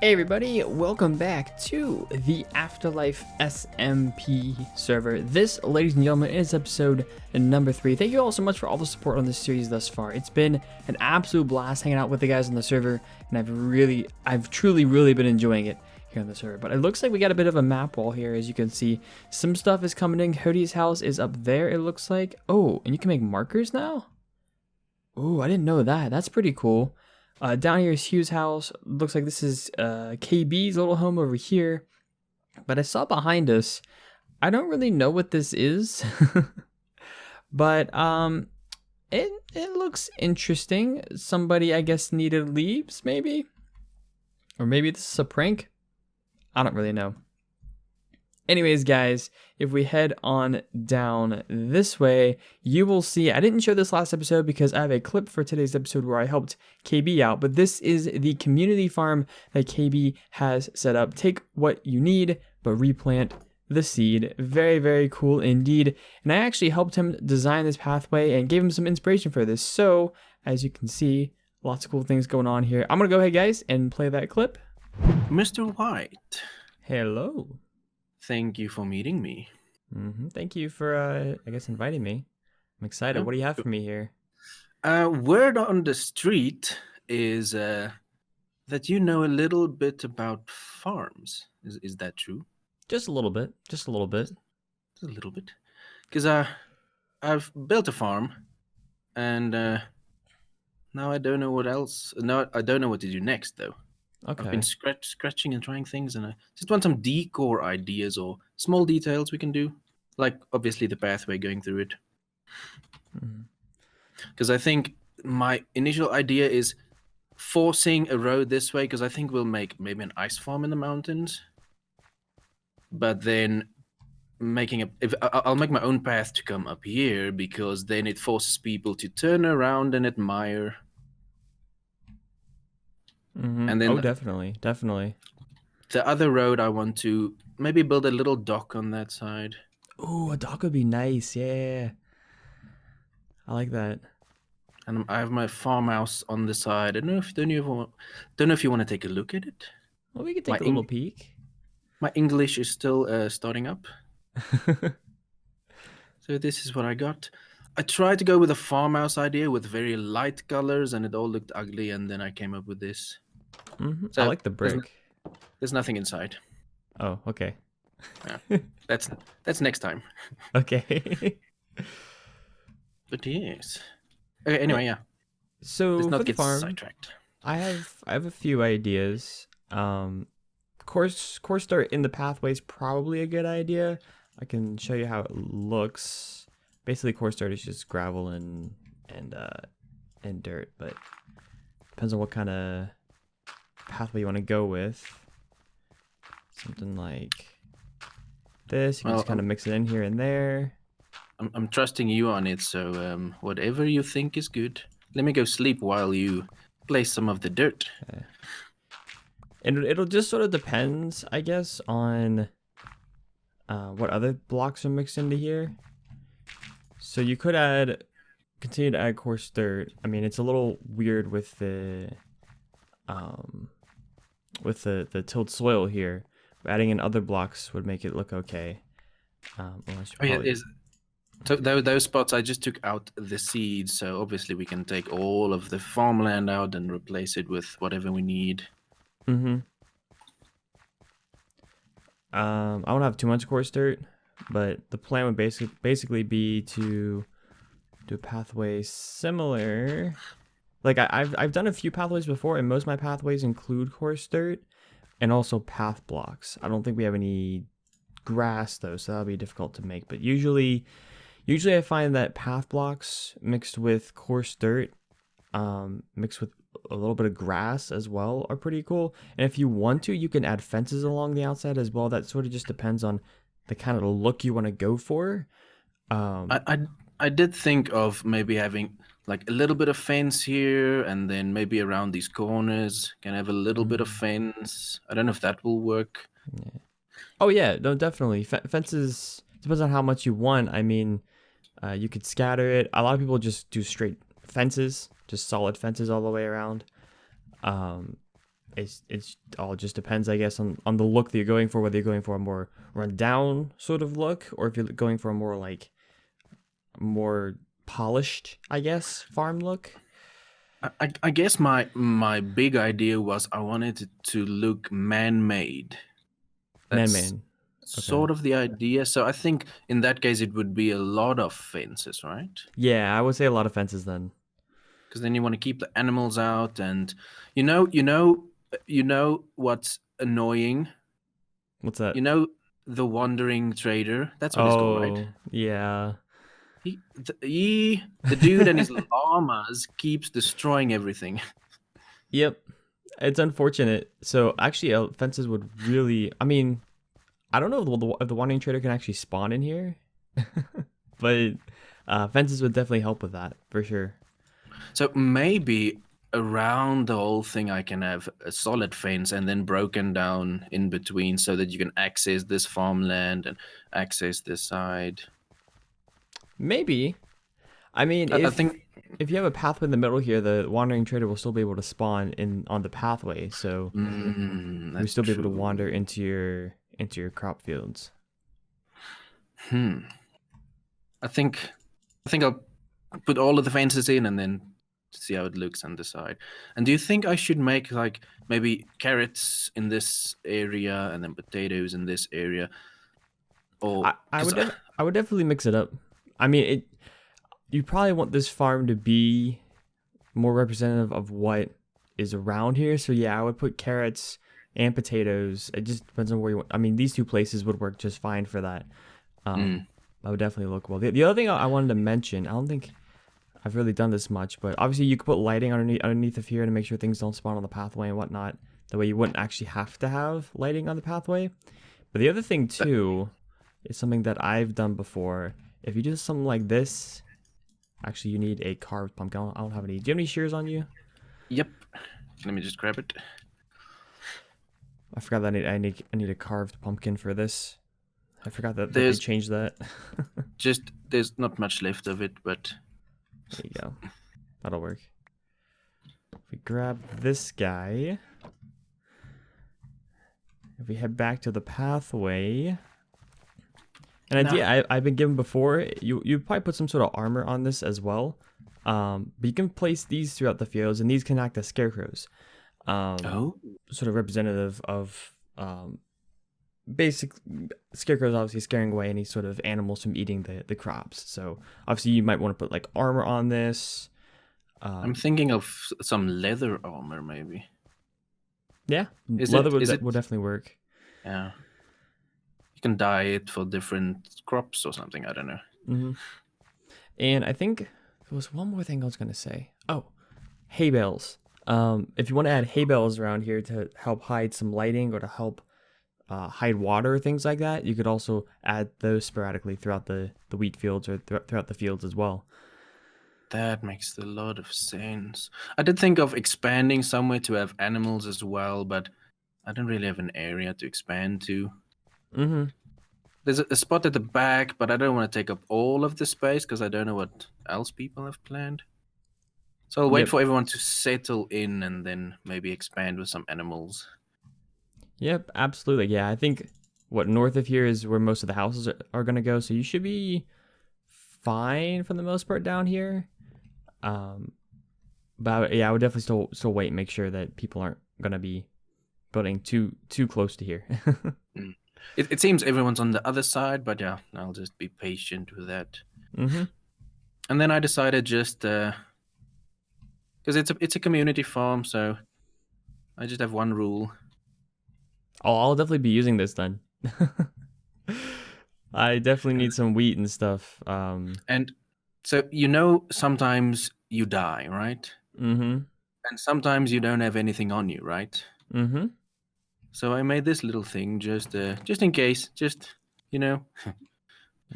Hey everybody, welcome back to the AfterLife SMP server. This, ladies and gentlemen, is episode number 3. Thank you all so much for all the support on this series thus far. It's been an absolute blast hanging out with the guys on the server, and I've truly been enjoying it here on the server. But it looks like we got a bit of a map wall here, as you can see. Some stuff is coming in. Cody's house is up there, it looks like. Oh, and you can make markers now? Oh, I didn't know that. That's pretty cool. Down here is Hugh's house. Looks like this is KB's little home over here. But I saw behind us, I don't really know what this is. But it looks interesting. Somebody, I guess, needed leaves, maybe? Or maybe this is a prank? I don't really know. Anyways, guys, if we head on down this way, you will see, I didn't show this last episode because I have a clip for today's episode where I helped KB out, but this is the community farm that KB has set up. Take what you need, but replant the seed. Very cool indeed. And I actually helped him design this pathway and gave him some inspiration for this. So, as you can see, lots of cool things going on here. I'm going to go ahead, guys, and play that clip. Mr. White. Hello. Thank you for meeting me. Thank you for, I guess, inviting me. I'm excited. What do you have for me here? Word on the street is that you know a little bit about farms. Is that true? Just a little bit. Just a little bit. Just a little bit. Because I've built a farm, and now I don't know what else. No, I don't know what to do next, though. Okay. I've been scratching and trying things, and I just want some decor ideas or small details we can do. Like, obviously, the pathway going through it. Because I think my initial idea is forcing a road this way, because I think we'll make maybe an ice farm in the mountains. But then I'll make my own path to come up here, because then it forces people to turn around and admire. And then definitely. The other road, I want to maybe build a little dock on that side. Oh, a dock would be nice. Yeah, I like that. And I have my farmhouse on the side. I don't know if you want to take a look at it. Well, we could take a little peek. My English is still starting up. So this is what I got. I tried to go with a farmhouse idea with very light colors, and it all looked ugly, and then I came up with this. So I like the brick. There's nothing inside. Oh, okay. Yeah, that's next time. Okay. But yes. Okay. Anyway, yeah. So let's not for the get farm, sidetracked. I have a few ideas. Course start in the pathway is probably a good idea. I can show you how it looks. Basically, course start is just gravel and dirt, but depends on what kind of pathway you want to go with. Something like this. You can just kind of mix it in here and there. I'm trusting you on it, so whatever you think is good. Let me go sleep while you place some of the dirt. Okay. And it'll just sort of depends, I guess, on what other blocks are mixed into here. So you could continue to add coarse dirt. I mean, it's a little weird with the tilled soil here. Adding in other blocks would make it look okay. So those spots, I just took out the seeds. So obviously we can take all of the farmland out and replace it with whatever we need. I don't have too much coarse dirt, but the plan would basically be to do a pathway similar. Like I've done a few pathways before, and most of my pathways include coarse dirt and also path blocks. I don't think we have any grass though, so that'll be difficult to make. But usually I find that path blocks mixed with coarse dirt, mixed with a little bit of grass as well, are pretty cool. And if you want to, you can add fences along the outside as well. That sort of just depends on the kind of look you want to go for. I did think of maybe having like a little bit of fence here, and then maybe around these corners can have a little bit of fence. I don't know if that will work. Yeah. Oh yeah, no, definitely. Fences depends on how much you want. I mean, you could scatter it. A lot of people just do straight fences, just solid fences all the way around. it's all just depends, I guess, on the look that you're going for, whether you're going for a more run down sort of look, or if you're going for a more like more polished, I guess, farm look. I guess my big idea was I wanted it to look man-made. That's Man. Okay. sort of the idea. So I think in that case it would be a lot of fences, right? Yeah, I would say a lot of fences then. Because then you want to keep the animals out, and you know what's annoying. What's that? You know the wandering trader. That's what it's called, right? Oh, yeah. The dude and his llamas keeps destroying everything. Yep. It's unfortunate. So actually, fences would really. I mean, I don't know if the wandering trader can actually spawn in here, but fences would definitely help with that for sure. So maybe around the whole thing I can have a solid fence and then broken down in between so that you can access this farmland and access this side. Maybe. I mean, I think if you have a pathway in the middle here, the wandering trader will still be able to spawn in on the pathway, so you'll still be able to wander into your crop fields. I think I'll put all of the fences in and then see how it looks and decide. And do you think I should make like maybe carrots in this area and then potatoes in this area? Or I would definitely mix it up. I mean, you probably want this farm to be more representative of what is around here. So yeah, I would put carrots and potatoes. It just depends on where you want. I mean, these two places would work just fine for that. I would definitely look well. The other thing I wanted to mention, I don't think I've really done this much, but obviously you could put lighting underneath of here to make sure things don't spawn on the pathway and whatnot. That way you wouldn't actually have to have lighting on the pathway. But the other thing too is something that I've done before. If you do something like this, actually you need a carved pumpkin. I don't have any. Do you have any shears on you? Yep. Let me just grab it. I forgot that I need a carved pumpkin for this. I forgot that they changed that. Just there's not much left of it, but there you go. That'll work. If we grab this guy, if we head back to the pathway, an idea I've been given before, you probably put some sort of armor on this as well. But you can place these throughout the fields, and these can act as scarecrows. Sort of representative of basic scarecrows, obviously scaring away any sort of animals from eating the crops. So obviously you might want to put like armor on this. I'm thinking of some leather armor, maybe. Yeah, leather would definitely work. Yeah, you can dye it for different crops or something. I don't know. And I think there was one more thing I was gonna say. Oh, hay bales. If you want to add hay bales around here to help hide some lighting or to help hide water, things like that, you could also add those sporadically throughout the wheat fields or throughout the fields as well. That makes a lot of sense. I did think of expanding somewhere to have animals as well, but I don't really have an area to expand to. There's a spot at the back, but I don't want to take up all of the space because I don't know what else people have planned. So I'll wait for everyone to settle in and then maybe expand with some animals. Yep, absolutely. Yeah, I think north of here is where most of the houses are going to go. So you should be fine for the most part down here. But yeah, I would definitely still wait and make sure that people aren't going to be building too close to here. It seems everyone's on the other side, but yeah, I'll just be patient with that. And then I decided just because it's a community farm, so I just have one rule. I'll definitely be using this then. I definitely need some wheat and stuff. And so sometimes you die, right? And sometimes you don't have anything on you, right? So I made this little thing just in case,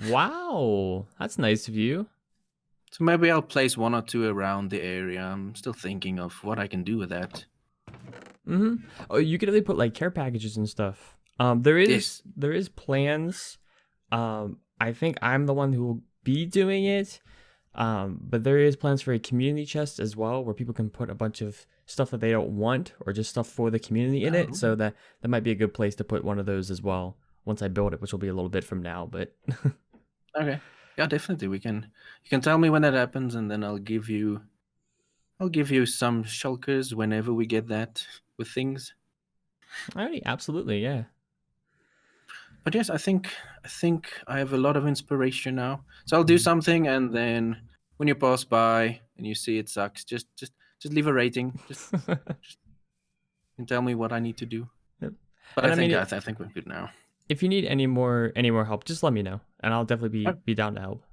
Wow, that's nice of you. So maybe I'll place one or two around the area. I'm still thinking of what I can do with that. Oh, you could really put like care packages and stuff. There is plans. I think I'm the one who will be doing it. But there is plans for a community chest as well, where people can put a bunch of stuff that they don't want or just stuff for the community in it. So that might be a good place to put one of those as well once I build it, which will be a little bit from now. But Okay, yeah, definitely. You can tell me when that happens, and then I'll give you some shulkers whenever we get that with things. alrighty, absolutely, yeah. But yes, I think I have a lot of inspiration now. So I'll do something, and then when you pass by and you see it sucks, just leave a rating. Just and tell me what I need to do. Yep. But And I think we're good now. If you need any more help, just let me know, and I'll definitely be down to help.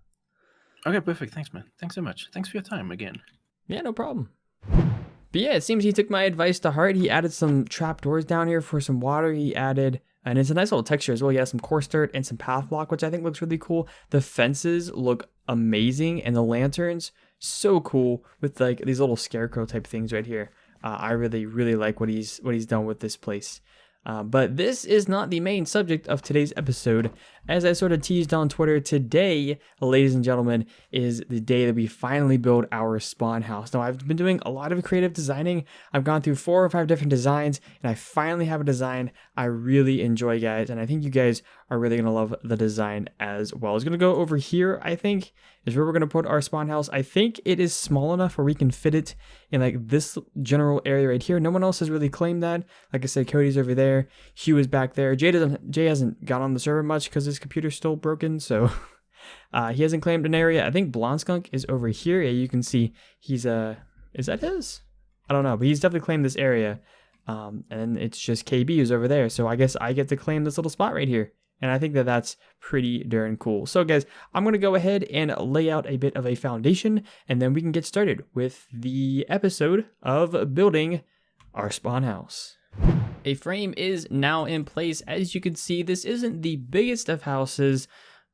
Okay, perfect. Thanks, man. Thanks so much. Thanks for your time again. Yeah, no problem. But yeah, it seems he took my advice to heart. He added some trapdoors down here for some water. He added, and it's a nice little texture as well. He has some coarse dirt and some path block, which I think looks really cool. The fences look amazing, and the lanterns, so cool with like these little scarecrow type things right here. I really, really like what he's done with this place. But this is not the main subject of today's episode. As I sort of teased on Twitter, today, ladies and gentlemen, is the day that we finally build our spawn house. Now, I've been doing a lot of creative designing. I've gone through 4 or 5 different designs, and I finally have a design I really enjoy, guys. And I think you guys are really going to love the design as well. It's going to go over here, I think, is where we're going to put our spawn house. I think it is small enough where we can fit it in like this general area right here. No one else has really claimed that. Like I said, Cody's over there. Hugh is back there. Jay hasn't got on the server much because his computer's still broken, so he hasn't claimed an area. I think Blonde Skunk is over here. Yeah, you can see he's is that his? I don't know, but he's definitely claimed this area. And it's just KB who's over there. So I guess I get to claim this little spot right here. And I think that that's pretty darn cool. So guys, I'm going to go ahead and lay out a bit of a foundation, and then we can get started with the episode of building our spawn house. A frame is now in place. As you can see, this isn't the biggest of houses,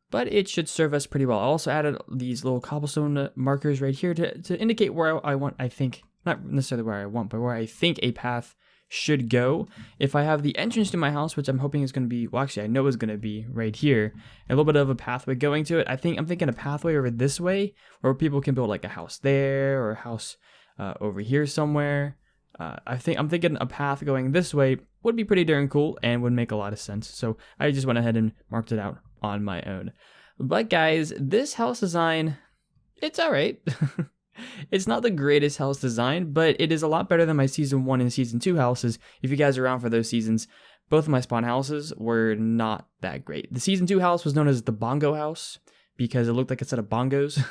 but it should serve us pretty well. I also added these little cobblestone markers right here to indicate where I want, I think, not necessarily where I want, but where I think a path should go. If I have the entrance to my house, which I'm hoping is going to be, well, actually I know is going to be right here, a little bit of a pathway going to it. I'm thinking a pathway over this way where people can build like a house there or a house over here somewhere. I'm thinking a path going this way would be pretty darn cool and would make a lot of sense. So I just went ahead and marked it out on my own. But guys, this house design, it's all right. It's not the greatest house design, but it is a lot better than my season 1 and season 2 houses. If you guys are around for those seasons, both of my spawn houses were not that great. The season 2 house was known as the bongo house because it looked like a set of bongos.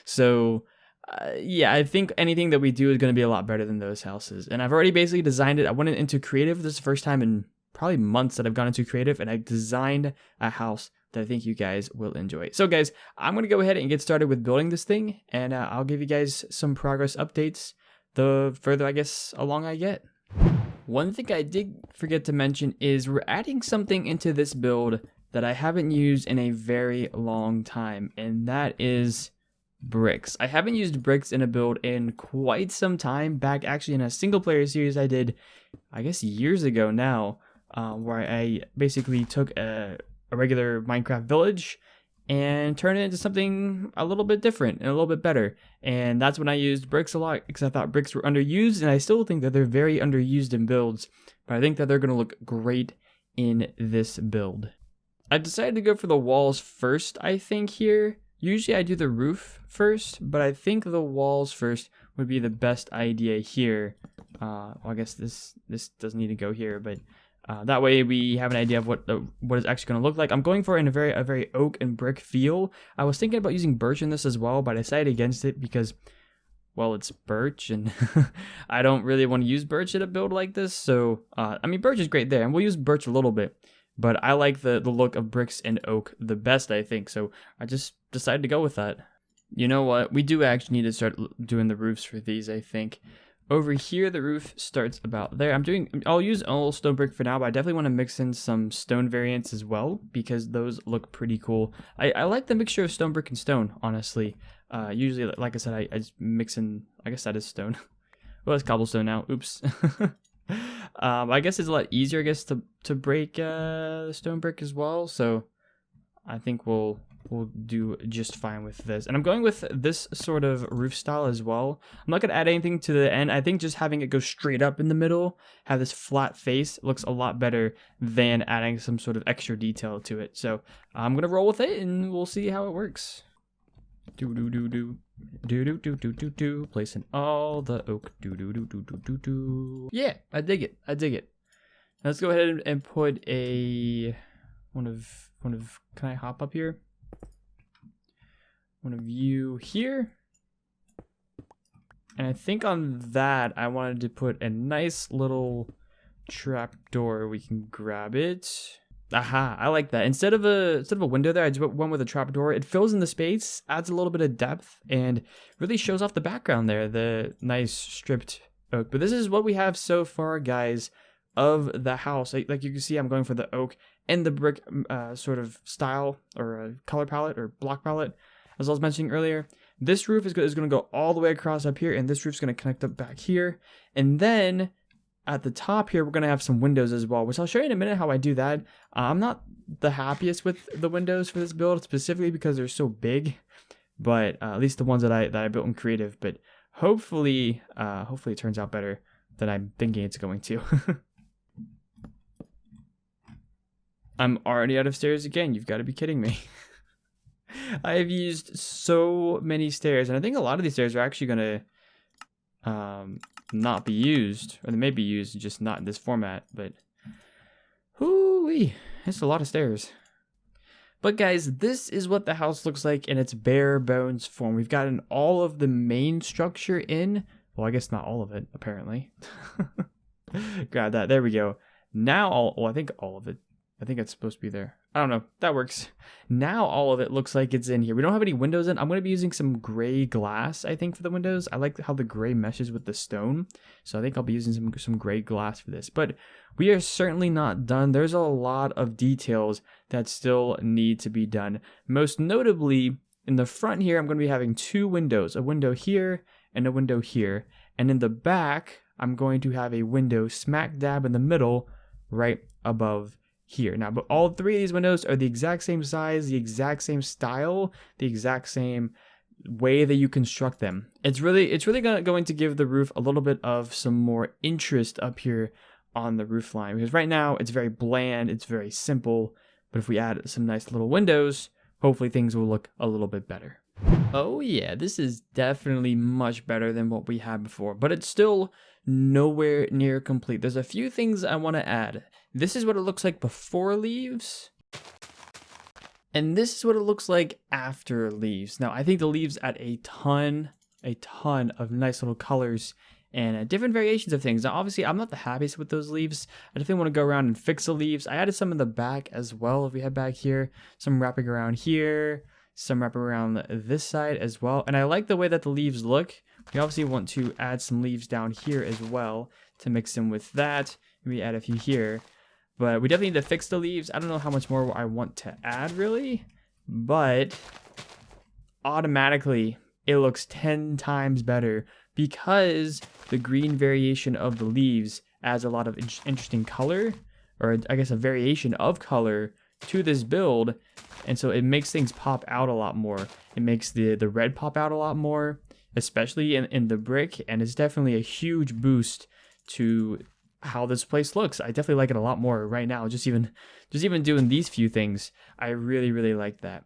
So yeah, I think anything that we do is going to be a lot better than those houses. And I've already basically designed it. I went into creative. This is the first time in probably months that I've gone into creative, and I designed a house that I think you guys will enjoy. So guys, I'm going to go ahead and get started with building this thing, and I'll give you guys some progress updates the further, I guess, along I get. One thing I did forget to mention is we're adding something into this build that I haven't used in a very long time, and that is bricks. I haven't used bricks in a build in quite some time, back actually in a single player series I did, I guess years ago now, where I basically took a regular Minecraft village and turned it into something a little bit different and a little bit better. And that's when I used bricks a lot because I thought bricks were underused, and I still think that they're very underused in builds, but I think that they're going to look great in this build. I decided to go for the walls first, I think, here. Usually I do the roof first, but I think the walls first would be the best idea here. Well, I guess this doesn't need to go here, but that way we have an idea of what it's actually going to look like. I'm going for a very oak and brick feel. I was thinking about using birch in this as well, but I decided against it because, well, it's birch, and I don't really want to use birch in a build like this. So, I mean, birch is great there, and we'll use birch a little bit. But I like the look of bricks and oak the best, I think. So I just decided to go with that. You know what? We do actually need to start doing the roofs for these, I think. Over here, the roof starts about there. I'll use all stone brick for now, but I definitely want to mix in some stone variants as well because those look pretty cool. I like the mixture of stone brick and stone, honestly. Usually, like I said, I just mix in, I guess that is stone. Well, it's cobblestone now. Oops. I guess it's a lot easier, I guess, to break stone brick as well. So I think we'll will do just fine with this. And I'm going with this sort of roof style as well. I'm not going to add anything to the end. I think just having it go straight up in the middle, have this flat face, looks a lot better than adding some sort of extra detail to it. So I'm going to roll with it and we'll see how it works. Placing all the oak. Yeah, I dig it. I dig it. Let's go ahead and put a one of. Can I hop up here? One of you here. And I think on that I wanted to put a nice little trapdoor. We can grab it. Aha, I like that. Instead of a window there, I just went with a trapdoor. It fills in the space, adds a little bit of depth, and really shows off the background there, the nice stripped oak. But this is what we have so far, guys, of the house. Like you can see, I'm going for the oak and the brick sort of style or color palette or block palette, as I was mentioning earlier. This roof is going to go all the way across up here, and this roof's going to connect up back here. And then at the top here, we're going to have some windows as well, which I'll show you in a minute how I do that. I'm not the happiest with the windows for this build, specifically because they're so big, but at least the ones that I built in creative. But hopefully it turns out better than I'm thinking it's going to. I'm already out of stairs again. You've got to be kidding me. I have used so many stairs, and I think a lot of these stairs are actually going to not be used, or they may be used, just not in this format. But hoo-wee, it's a lot of stairs. But guys, this is what the house looks like in its bare bones form. We've gotten all of the main structure in. Well, I guess not all of it, apparently. Grab that. There we go. Now, I think all of it. I think it's supposed to be there. I don't know. That works. Now all of it looks like it's in here. We don't have any windows in. I'm going to be using some gray glass, I think, for the windows. I like how the gray meshes with the stone. So I think I'll be using some gray glass for this. But we are certainly not done. There's a lot of details that still need to be done. Most notably, in the front here, I'm going to be having two windows. A window here and a window here. And in the back, I'm going to have a window smack dab in the middle right above here. Now, but all three of these windows are the exact same size, the exact same style, the exact same way that you construct them. It's really going to give the roof a little bit of some more interest up here on the roof line, because right now it's very bland, it's very simple, but if we add some nice little windows, hopefully things will look a little bit better. Oh yeah, this is definitely much better than what we had before, but it's still nowhere near complete. There's a few things I want to add. This is what it looks like before leaves, and this is what it looks like after leaves. Now, I think the leaves add a ton of nice little colors and different variations of things. Now, obviously, I'm not the happiest with those leaves. I definitely want to go around and fix the leaves. I added some in the back as well. If we head back here, some wrapping around here, some wrapping around this side as well. And I like the way that the leaves look. We obviously want to add some leaves down here as well to mix in with that. Maybe add a few here. But we definitely need to fix the leaves. I don't know how much more I want to add, really. But automatically, it looks 10 times better because the green variation of the leaves adds a lot of interesting color, or I guess a variation of color to this build. And so it makes things pop out a lot more. It makes the red pop out a lot more, especially in the brick. And it's definitely a huge boost to how this place looks. I definitely like it a lot more right now. Just even doing these few things, I really like that.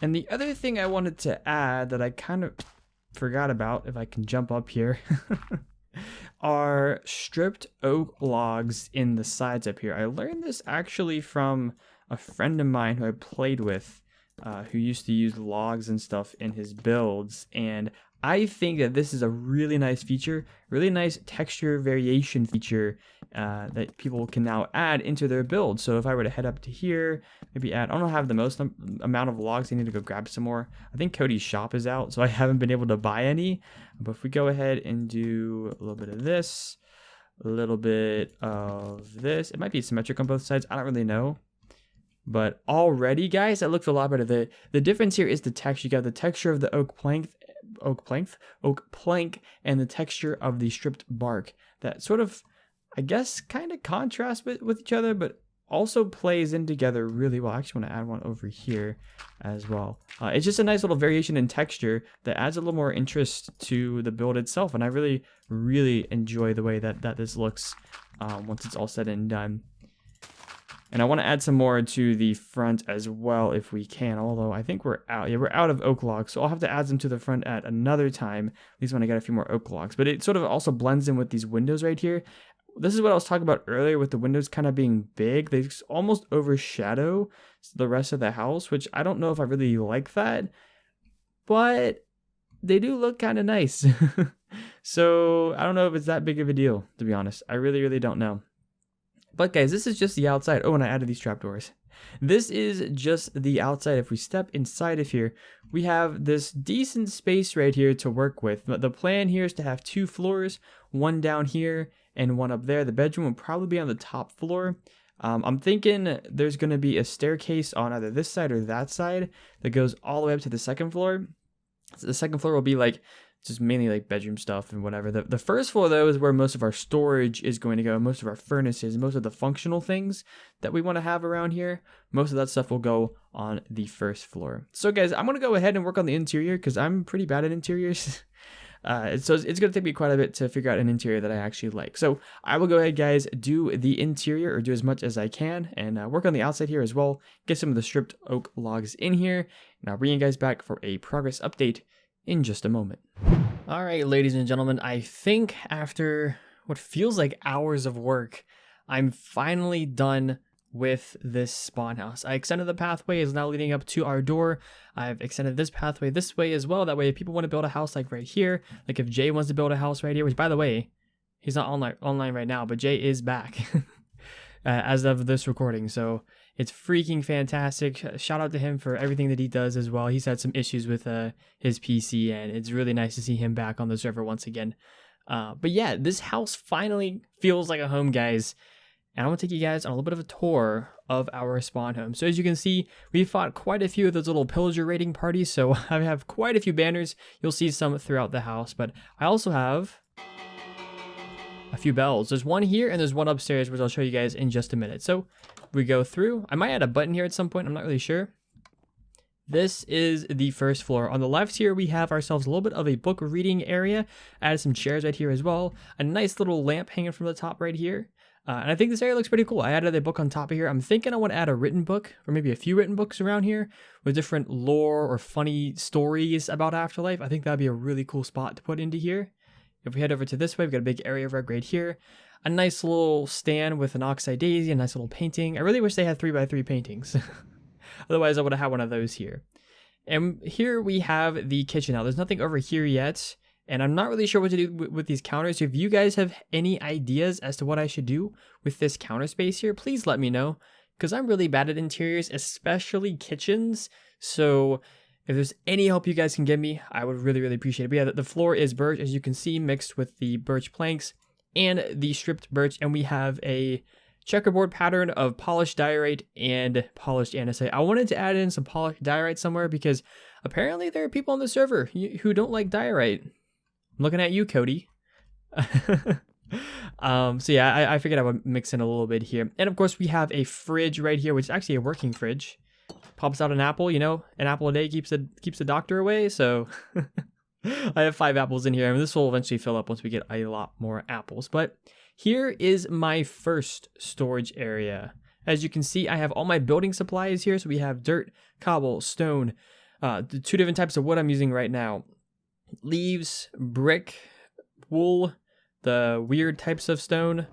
And the other thing I wanted to add that I kind of forgot about, if I can jump up here, are stripped oak logs in the sides up here. I learned this actually from a friend of mine who I played with, who used to use logs and stuff in his builds, and I think that this is a really nice feature, really nice texture variation feature that people can now add into their build. So if I were to head up to here, maybe add, I don't have the most amount of logs. I need to go grab some more. I think Cody's shop is out, so I haven't been able to buy any. But if we go ahead and do a little bit of this, a little bit of this, it might be symmetric on both sides. I don't really know. But already, guys, that looks a lot better. The difference here is the texture. You got the texture of the oak plank, and the texture of the stripped bark that sort of, I guess, kind of contrast with each other, but also plays in together really well. I actually want to add one over here as well. It's just a nice little variation in texture that adds a little more interest to the build itself, and I really, really enjoy the way that this looks once it's all said and done. And I want to add some more to the front as well if we can, although I think we're out. Yeah, we're out of oak logs, so I'll have to add them to the front at another time, at least when I get a few more oak logs. But it sort of also blends in with these windows right here. This is what I was talking about earlier with the windows kind of being big. They almost overshadow the rest of the house, which I don't know if I really like that, but they do look kind of nice. So I don't know if it's that big of a deal, to be honest. I really, really don't know. But guys, this is just the outside. Oh, and I added these trapdoors. This is just the outside. If we step inside of here, we have this decent space right here to work with. But the plan here is to have 2 floors, one down here and one up there. The bedroom will probably be on the top floor. I'm thinking there's going to be a staircase on either this side or that side that goes all the way up to the second floor. So the second floor will be like just mainly like bedroom stuff and whatever. The first floor, though, is where most of our storage is going to go. Most of our furnaces, most of the functional things that we want to have around here, most of that stuff will go on the first floor. So guys, I'm going to go ahead and work on the interior because I'm pretty bad at interiors. So it's going to take me quite a bit to figure out an interior that I actually like. So I will go ahead, guys, do the interior, or do as much as I can, and work on the outside here as well. Get some of the stripped oak logs in here, and I'll bring you guys back for a progress update in just a moment. All right, ladies and gentlemen, I think after what feels like hours of work, I'm finally done with this spawn house. I extended the pathway, is now leading up to our door. I've extended this pathway this way as well. That way, if people want to build a house like right here, like if Jay wants to build a house right here, which by the way, he's not online right now, but Jay is back as of this recording. So it's freaking fantastic. Shout out to him for everything that he does as well. He's had some issues with his PC, and it's really nice to see him back on the server once again. But yeah, this house finally feels like a home, guys. And I want to take you guys on a little bit of a tour of our spawn home. So as you can see, we fought quite a few of those little pillager raiding parties. So I have quite a few banners. You'll see some throughout the house, but I also have a few bells. There's one here and there's one upstairs, which I'll show you guys in just a minute. So we go through. I might add a button here at some point. I'm not really sure. This is the first floor. On the left here, we have ourselves a little bit of a book reading area. Added some chairs right here as well. A nice little lamp hanging from the top right here. And I think this area looks pretty cool. I added a book on top of here. I'm thinking I want to add a written book, or maybe a few written books around here with different lore or funny stories about Afterlife. I think that'd be a really cool spot to put into here. If we head over to this way, we've got a big area rug right here. A nice little stand with an oxeye daisy, a nice little painting. I really wish they had 3x3 paintings. Otherwise, I would have had one of those here. And here we have the kitchen. Now, there's nothing over here yet. And I'm not really sure what to do with these counters. If you guys have any ideas as to what I should do with this counter space here, please let me know. Because I'm really bad at interiors, especially kitchens. So if there's any help you guys can give me, I would really, really appreciate it. But yeah, the floor is birch, as you can see, mixed with the birch planks and the stripped birch. And we have a checkerboard pattern of polished diorite and polished andesite. I wanted to add in some polished diorite somewhere because apparently there are people on the server who don't like diorite. I'm looking at you, Cody. So yeah, I figured I would mix in a little bit here. And of course, we have a fridge right here, which is actually a working fridge. Pops out an apple, you know, an apple a day keeps the doctor away. So I have 5 apples in here, and this will eventually fill up once we get a lot more apples. But here is my first storage area. As you can see, I have all my building supplies here. So we have dirt, cobble, stone, the 2 different types of wood I'm using right now. Leaves, brick, wool, the weird types of stone,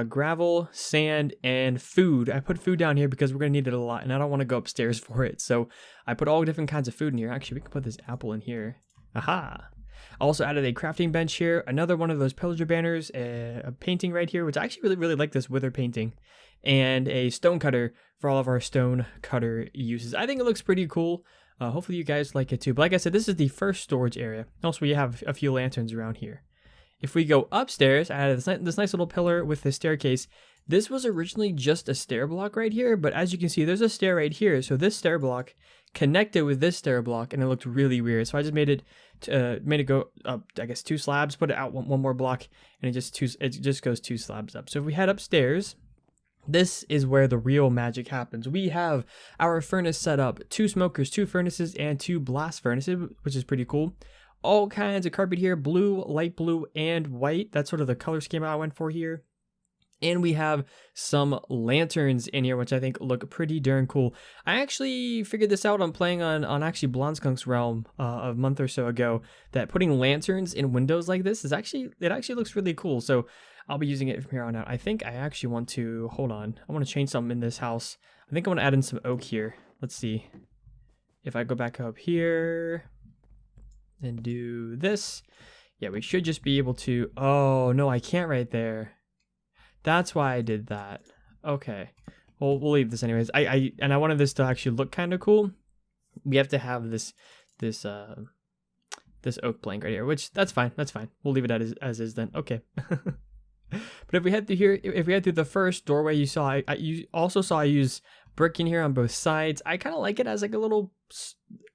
gravel, sand, and food. I put food down here because we're going to need it a lot, and I don't want to go upstairs for it. So I put all different kinds of food in here. Actually, we can put this apple in here. Aha! I also added a crafting bench here, another one of those pillager banners, a painting right here, which I actually really, really like this wither painting, and a stone cutter for all of our stone cutter uses. I think it looks pretty cool. Hopefully you guys like it too. But like I said, this is the first storage area. Also, we have a few lanterns around here. If we go upstairs, I added this nice little pillar with the staircase. This was originally just a stair block right here, but as you can see, there's a stair right here. So this stair block connected with this stair block, and it looked really weird. So I just made it go up, I guess 2 slabs, put it out one more block, and it just goes 2 slabs up. So if we head upstairs, This is where the real magic happens. We have our furnace set up, 2 smokers, 2 furnaces, and 2 blast furnaces, which is pretty cool. All kinds of carpet here, blue, light blue, and white. That's sort of the color scheme I went for here. And we have some lanterns in here, which I think look pretty darn cool. I actually figured this out on playing on actually Blonde Skunk's Realm a month or so ago, that putting lanterns in windows like this is actually looks really cool. So I'll be using it from here on out. I think I actually want to, hold on, I want to change something in this house. I think I want to add in some oak here. Let's see. If I go back up here and do this, yeah, we should just be able to, oh no, I can't right there. That's why I did that. Okay. Well, we'll leave this anyways. I wanted this to actually look kind of cool. We have to have this oak plank right here, which that's fine. That's fine. We'll leave it as is then. Okay. But if we head through here, if we head through the first doorway, you saw you also saw I use brick in here on both sides. I kind of like it as like a little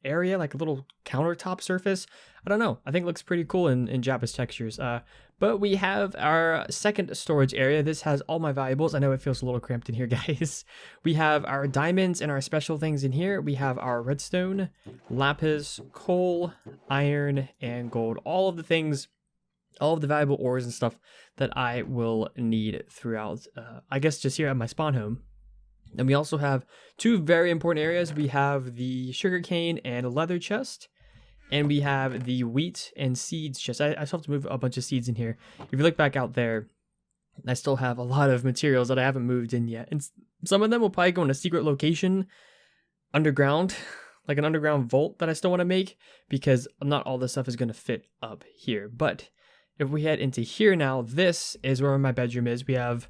area, like a little countertop surface. I don't know. I think it looks pretty cool in Jabba's textures. But we have our second storage area. This has all my valuables. I know it feels a little cramped in here, guys. We have our diamonds and our special things in here. We have our redstone, lapis, coal, iron, and gold. All of the things, all of the valuable ores and stuff that I will need throughout, I guess just here at my spawn home. And we also have 2 very important areas. We have the sugarcane and leather chest. And we have the wheat and seeds chest. I still have to move a bunch of seeds in here. If you look back out there, I still have a lot of materials that I haven't moved in yet. And some of them will probably go in a secret location underground, like an underground vault that I still want to make, because not all this stuff is going to fit up here. But if we head into here now, this is where my bedroom is. We have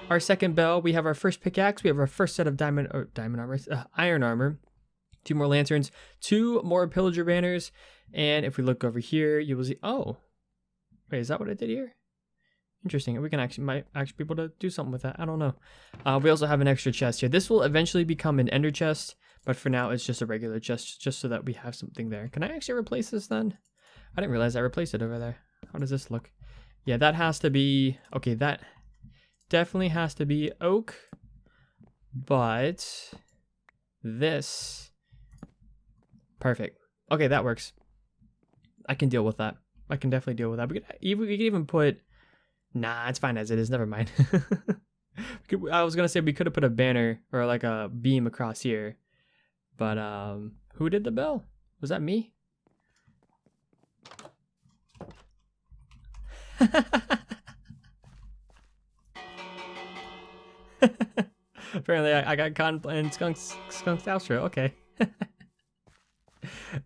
our second bell. We have our first pickaxe. We have our first set of iron armor. 2 more lanterns, 2 more pillager banners, and if we look over here, you will see, oh, wait, is that what I did here? Interesting. We can might actually be able to do something with that. I don't know. We also have an extra chest here. This will eventually become an ender chest, but for now it's just a regular chest, just so that we have something there. Can I actually replace this then? I didn't realize I replaced it over there. How does this look? Yeah, that has to be, okay, that definitely has to be oak, but this... Perfect. Okay, that works. I can deal with that. I can definitely deal with that. We could even put... Nah, it's fine as it is. Never mind. I was going to say we could have put a banner or like a beam across here. But who did the bell? Was that me? Apparently I got caught in Skunk's outro. Okay.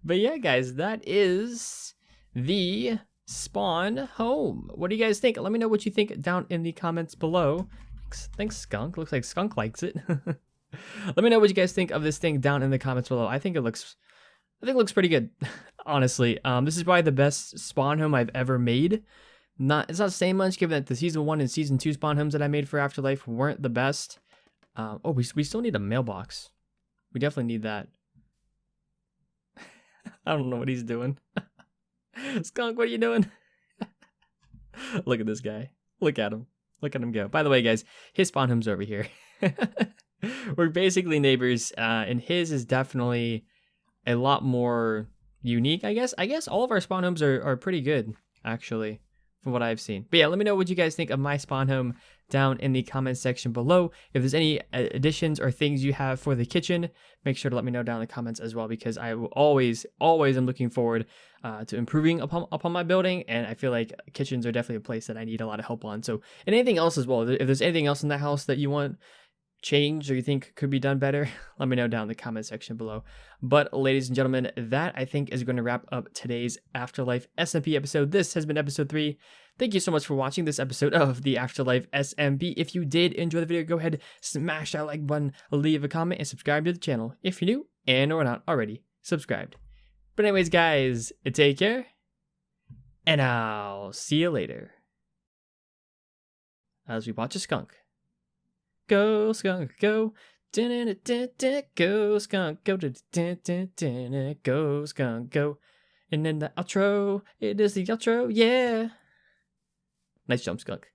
But yeah, guys, that is the spawn home. What do you guys think? Let me know what you think down in the comments below. Thanks, Skunk. Looks like Skunk likes it. Let me know what you guys think of this thing down in the comments below. I think it looks pretty good, honestly. This is probably the best spawn home I've ever made. It's not saying much, given that the season 1 and season 2 spawn homes that I made for AfterLife weren't the best. Oh, we still need a mailbox. We definitely need that. I don't know what he's doing. Skunk, what are you doing? Look at this guy. Look at him. Look at him go. By the way, guys, his spawn home's over here. We're basically neighbors, and his is definitely a lot more unique, I guess. I guess all of our spawn homes are pretty good, actually, from what I've seen. But yeah, let me know what you guys think of my spawn home down in the comment section below. If there's any additions or things you have for the kitchen, make sure to let me know down in the comments as well, because I will always am looking forward to improving upon my building, and I feel like kitchens are definitely a place that I need a lot of help on. So, and anything else as well. If there's anything else in the house that you want changed or you think could be done better, let me know down in the comment section below. But ladies and gentlemen, that I think is going to wrap up today's AfterLife SMP episode. This has been episode 3. Thank you so much for watching this episode of the AfterLife SMP. If you did enjoy the video, go ahead, smash that like button, leave a comment, and subscribe to the channel if you're new and or not already subscribed. But anyways, guys, take care, and I'll see you later. As we watch a skunk. Go, skunk, go. Go, skunk, go. Go, skunk, go. And then the outro, it is the outro, yeah. Nice jump, skunk.